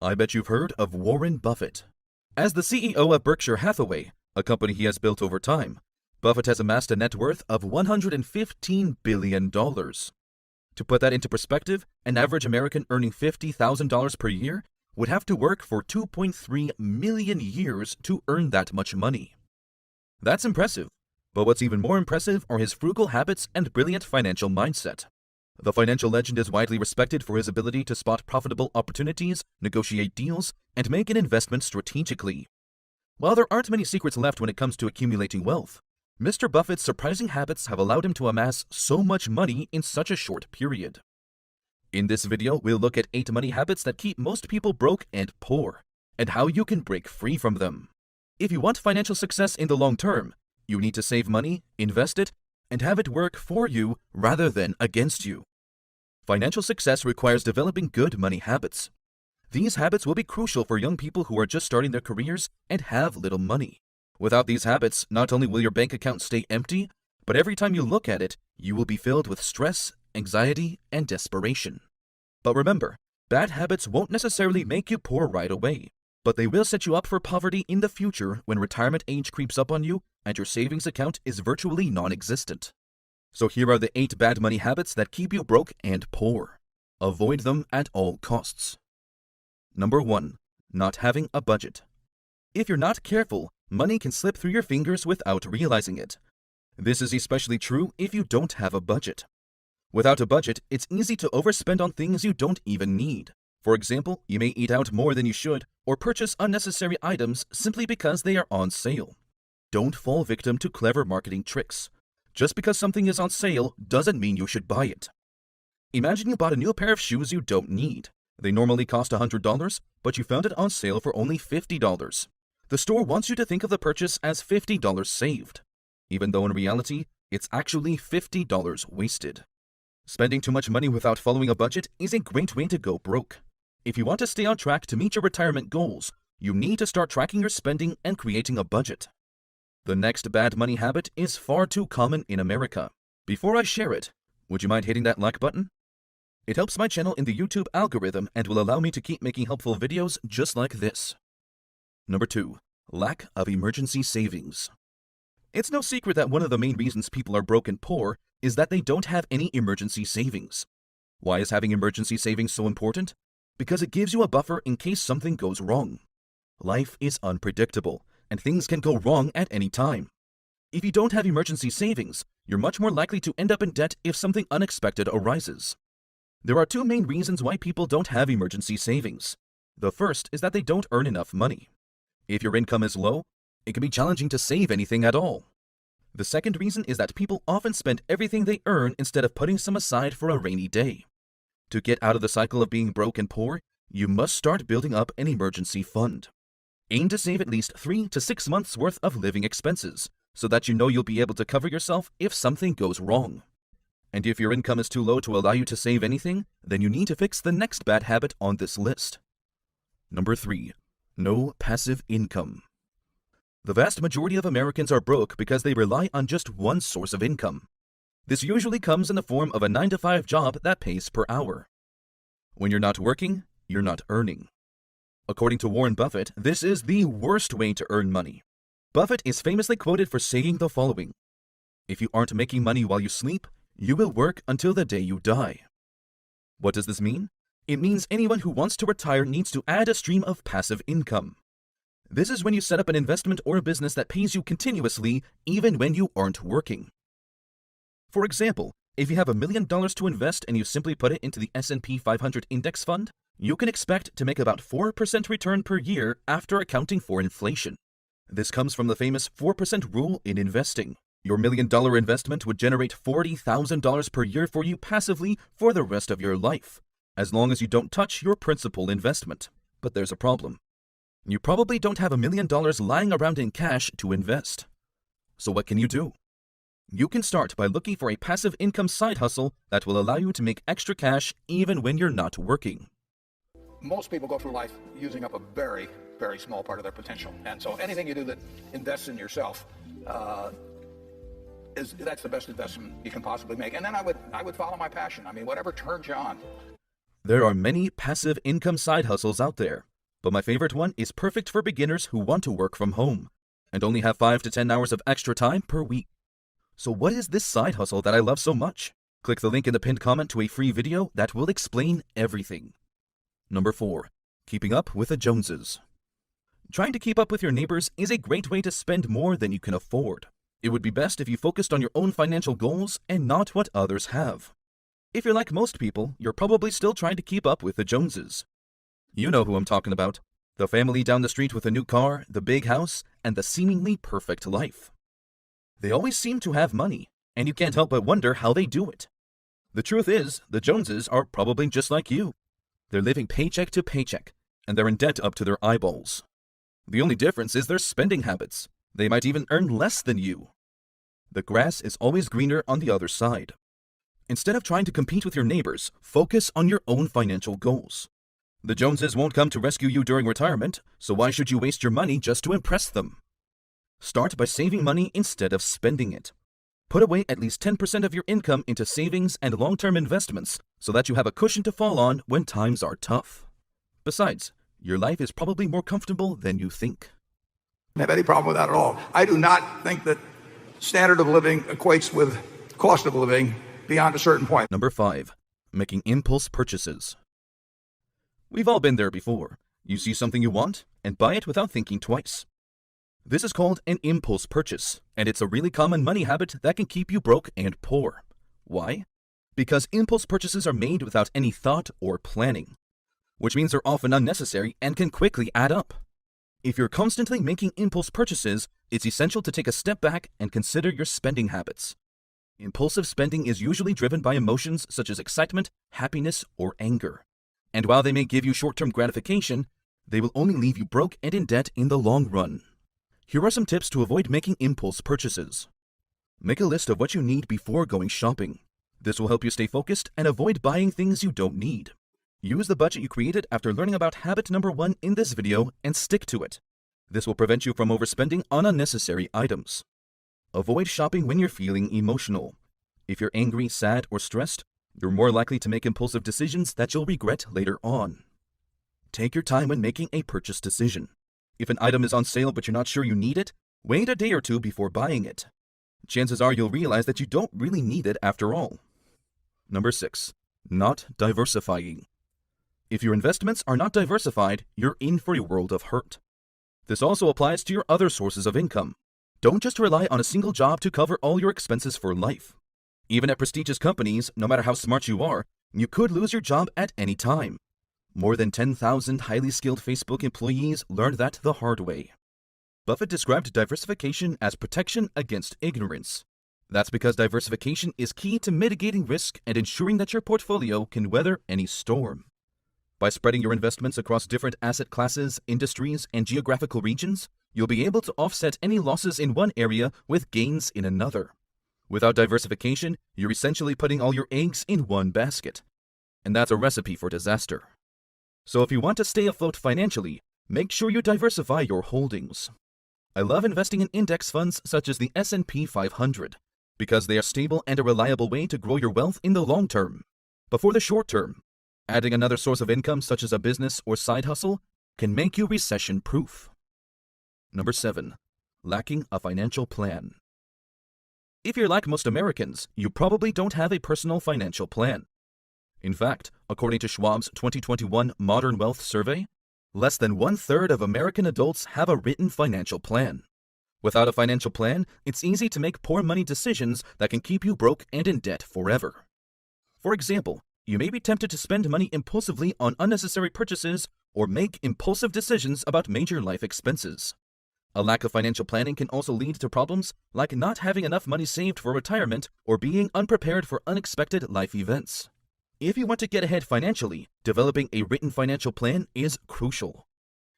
I bet you've heard of Warren Buffett. As the CEO of Berkshire Hathaway, a company he has built over time, Buffett has amassed a net worth of $115 billion. To put that into perspective, an average American earning $50,000 per year would have to work for 2.3 million years to earn that much money. That's impressive, but what's even more impressive are his frugal habits and brilliant financial mindset. The financial legend is widely respected for his ability to spot profitable opportunities, negotiate deals, and make an investment strategically. While there aren't many secrets left when it comes to accumulating wealth, Mr. Buffett's surprising habits have allowed him to amass so much money in such a short period. In this video, we'll look at 8 money habits that keep most people broke and poor, and how you can break free from them. If you want financial success in the long term, you need to save money, invest it, and have it work for you rather than against you. Financial success requires developing good money habits. These habits will be crucial for young people who are just starting their careers and have little money. Without these habits, not only will your bank account stay empty, but every time you look at it, you will be filled with stress, anxiety, and desperation. But remember, bad habits won't necessarily make you poor right away, but they will set you up for poverty in the future when retirement age creeps up on you and your savings account is virtually non-existent. So here are the 8 bad money habits that keep you broke and poor. Avoid them at all costs. Number 1. Not having a budget. If you're not careful, money can slip through your fingers without realizing it. This is especially true if you don't have a budget. Without a budget, it's easy to overspend on things you don't even need. For example, you may eat out more than you should or purchase unnecessary items simply because they are on sale. Don't fall victim to clever marketing tricks. Just because something is on sale doesn't mean you should buy it. Imagine you bought a new pair of shoes you don't need. They normally cost $100, but you found it on sale for only $50. The store wants you to think of the purchase as $50 saved, even though in reality, it's actually $50 wasted. Spending too much money without following a budget is a great way to go broke. If you want to stay on track to meet your retirement goals, you need to start tracking your spending and creating a budget. The next bad money habit is far too common in America. Before I share it, would you mind hitting that like button? It helps my channel in the YouTube algorithm and will allow me to keep making helpful videos just like this. Number 2. Lack of emergency savings. It's no secret that one of the main reasons people are broke and poor is that they don't have any emergency savings. Why is having emergency savings so important? Because it gives you a buffer in case something goes wrong. Life is unpredictable, and things can go wrong at any time. If you don't have emergency savings, you're much more likely to end up in debt if something unexpected arises. There are 2 main reasons why people don't have emergency savings. The first is that they don't earn enough money. If your income is low, it can be challenging to save anything at all. The second reason is that people often spend everything they earn instead of putting some aside for a rainy day. To get out of the cycle of being broke and poor, you must start building up an emergency fund. Aim to save at least 3 to 6 months worth of living expenses, so that you know you'll be able to cover yourself if something goes wrong. And if your income is too low to allow you to save anything, then you need to fix the next bad habit on this list. Number 3. No passive income. The vast majority of Americans are broke because they rely on just one source of income. This usually comes in the form of a 9-to-5 job that pays per hour. When you're not working, you're not earning. According to Warren Buffett, this is the worst way to earn money. Buffett is famously quoted for saying the following: "If you aren't making money while you sleep, you will work until the day you die." What does this mean? It means anyone who wants to retire needs to add a stream of passive income. This is when you set up an investment or a business that pays you continuously even when you aren't working. For example, if you have $1 million to invest and you simply put it into the S&P 500 index fund, you can expect to make about 4% return per year after accounting for inflation. This comes from the famous 4% rule in investing. Your $1 million investment would generate $40,000 per year for you passively for the rest of your life, as long as you don't touch your principal investment. But there's a problem. You probably don't have $1 million lying around in cash to invest. So what can you do? You can start by looking for a passive income side hustle that will allow you to make extra cash even when you're not working. Most people go through life using up a very, very small part of their potential. And so anything you do that invests in yourself, that's the best investment you can possibly make. And then I would follow my passion. I mean, whatever turns you on. There are many passive income side hustles out there, But my favorite one is perfect for beginners who want to work from home and only have 5 to 10 hours of extra time per week. So what is this side hustle that I love so much? Click the link in the pinned comment to a free video that will explain everything. Number 4. Keeping up with the Joneses. Trying to keep up with your neighbors is a great way to spend more than you can afford. It would be best if you focused on your own financial goals and not what others have. If you're like most people, you're probably still trying to keep up with the Joneses. You know who I'm talking about. The family down the street with a new car, the big house, and the seemingly perfect life. They always seem to have money, and you can't help but wonder how they do it. The truth is, the Joneses are probably just like you. They're living paycheck to paycheck, and they're in debt up to their eyeballs. The only difference is their spending habits. They might even earn less than you. The grass is always greener on the other side. Instead of trying to compete with your neighbors, focus on your own financial goals. The Joneses won't come to rescue you during retirement, so why should you waste your money just to impress them? Start by saving money instead of spending it. Put away at least 10% of your income into savings and long-term investments so that you have a cushion to fall on when times are tough. Besides, your life is probably more comfortable than you think. I don't have any problem with that at all. I do not think that standard of living equates with cost of living beyond a certain point. Number 5. Making impulse purchases. We've all been there before. You see something you want and buy it without thinking twice. This is called an impulse purchase, and it's a really common money habit that can keep you broke and poor. Why? Because impulse purchases are made without any thought or planning, which means they're often unnecessary and can quickly add up. If you're constantly making impulse purchases, it's essential to take a step back and consider your spending habits. Impulsive spending is usually driven by emotions such as excitement, happiness, or anger. And while they may give you short-term gratification, they will only leave you broke and in debt in the long run. Here are some tips to avoid making impulse purchases. Make a list of what you need before going shopping. This will help you stay focused and avoid buying things you don't need. Use the budget you created after learning about habit number 1 in this video and stick to it. This will prevent you from overspending on unnecessary items. Avoid shopping when you're feeling emotional. If you're angry, sad, or stressed, you're more likely to make impulsive decisions that you'll regret later on. Take your time when making a purchase decision. If an item is on sale but you're not sure you need it, wait a day or two before buying it. Chances are you'll realize that you don't really need it after all. Number 6. Not diversifying. If your investments are not diversified, you're in for a world of hurt. This also applies to your other sources of income. Don't just rely on a single job to cover all your expenses for life. Even at prestigious companies, no matter how smart you are, you could lose your job at any time. More than 10,000 highly skilled Facebook employees learned that the hard way. Buffett described diversification as protection against ignorance. That's because diversification is key to mitigating risk and ensuring that your portfolio can weather any storm. By spreading your investments across different asset classes, industries, and geographical regions, you'll be able to offset any losses in one area with gains in another. Without diversification, you're essentially putting all your eggs in one basket. And that's a recipe for disaster. So if you want to stay afloat financially, make sure you diversify your holdings. I love investing in index funds such as the S&P 500 because they are stable and a reliable way to grow your wealth in the long term. But for the short term, adding another source of income such as a business or side hustle can make you recession-proof. Number 7. Lacking a financial plan. If you're like most Americans, you probably don't have a personal financial plan. In fact, according to Schwab's 2021 Modern Wealth Survey, less than 1/3 of American adults have a written financial plan. Without a financial plan, it's easy to make poor money decisions that can keep you broke and in debt forever. For example, you may be tempted to spend money impulsively on unnecessary purchases or make impulsive decisions about major life expenses. A lack of financial planning can also lead to problems like not having enough money saved for retirement or being unprepared for unexpected life events. If you want to get ahead financially, developing a written financial plan is crucial.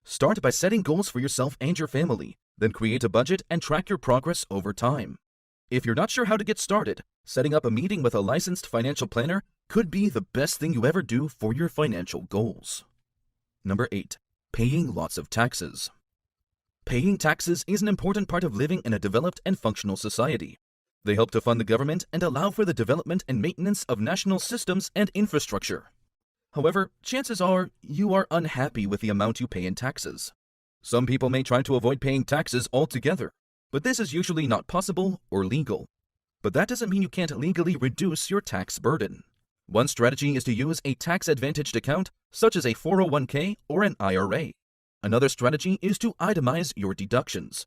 Start by setting goals for yourself and your family, then create a budget and track your progress over time. If you're not sure how to get started, setting up a meeting with a licensed financial planner could be the best thing you ever do for your financial goals. Number 8. Paying lots of taxes. Paying taxes is an important part of living in a developed and functional society. They help to fund the government and allow for the development and maintenance of national systems and infrastructure. However, chances are you are unhappy with the amount you pay in taxes. Some people may try to avoid paying taxes altogether, but this is usually not possible or legal. But that doesn't mean you can't legally reduce your tax burden. One strategy is to use a tax-advantaged account, such as a 401k or an IRA. Another strategy is to itemize your deductions.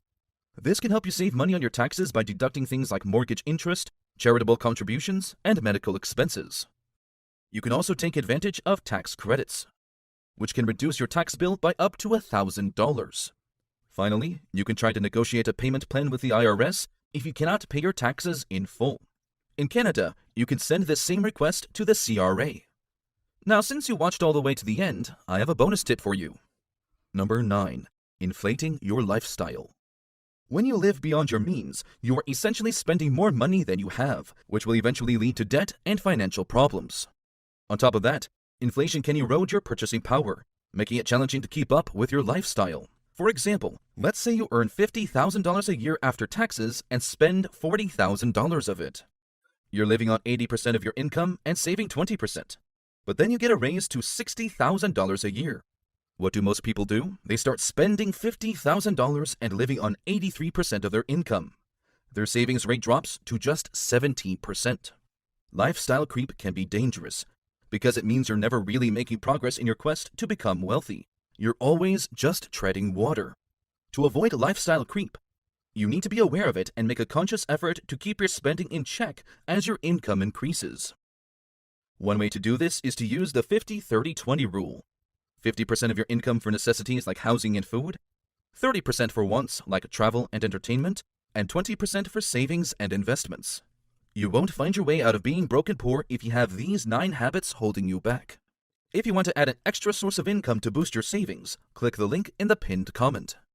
This can help you save money on your taxes by deducting things like mortgage interest, charitable contributions, and medical expenses. You can also take advantage of tax credits, which can reduce your tax bill by up to $1,000. Finally, you can try to negotiate a payment plan with the IRS if you cannot pay your taxes in full. In Canada, you can send this same request to the CRA. Now, since you watched all the way to the end, I have a bonus tip for you. Number 9. Inflating your lifestyle. When you live beyond your means, you are essentially spending more money than you have, which will eventually lead to debt and financial problems. On top of that, inflation can erode your purchasing power, making it challenging to keep up with your lifestyle. For example, let's say you earn $50,000 a year after taxes and spend $40,000 of it. You're living on 80% of your income and saving 20%. But then you get a raise to $60,000 a year. What do most people do? They start spending $50,000 and living on 83% of their income. Their savings rate drops to just 17%. Lifestyle creep can be dangerous because it means you're never really making progress in your quest to become wealthy. You're always just treading water. To avoid lifestyle creep, you need to be aware of it and make a conscious effort to keep your spending in check as your income increases. One way to do this is to use the 50-30-20 rule. 50% of your income for necessities like housing and food, 30% for wants like travel and entertainment, and 20% for savings and investments. You won't find your way out of being broke and poor if you have these 9 habits holding you back. If you want to add an extra source of income to boost your savings, click the link in the pinned comment.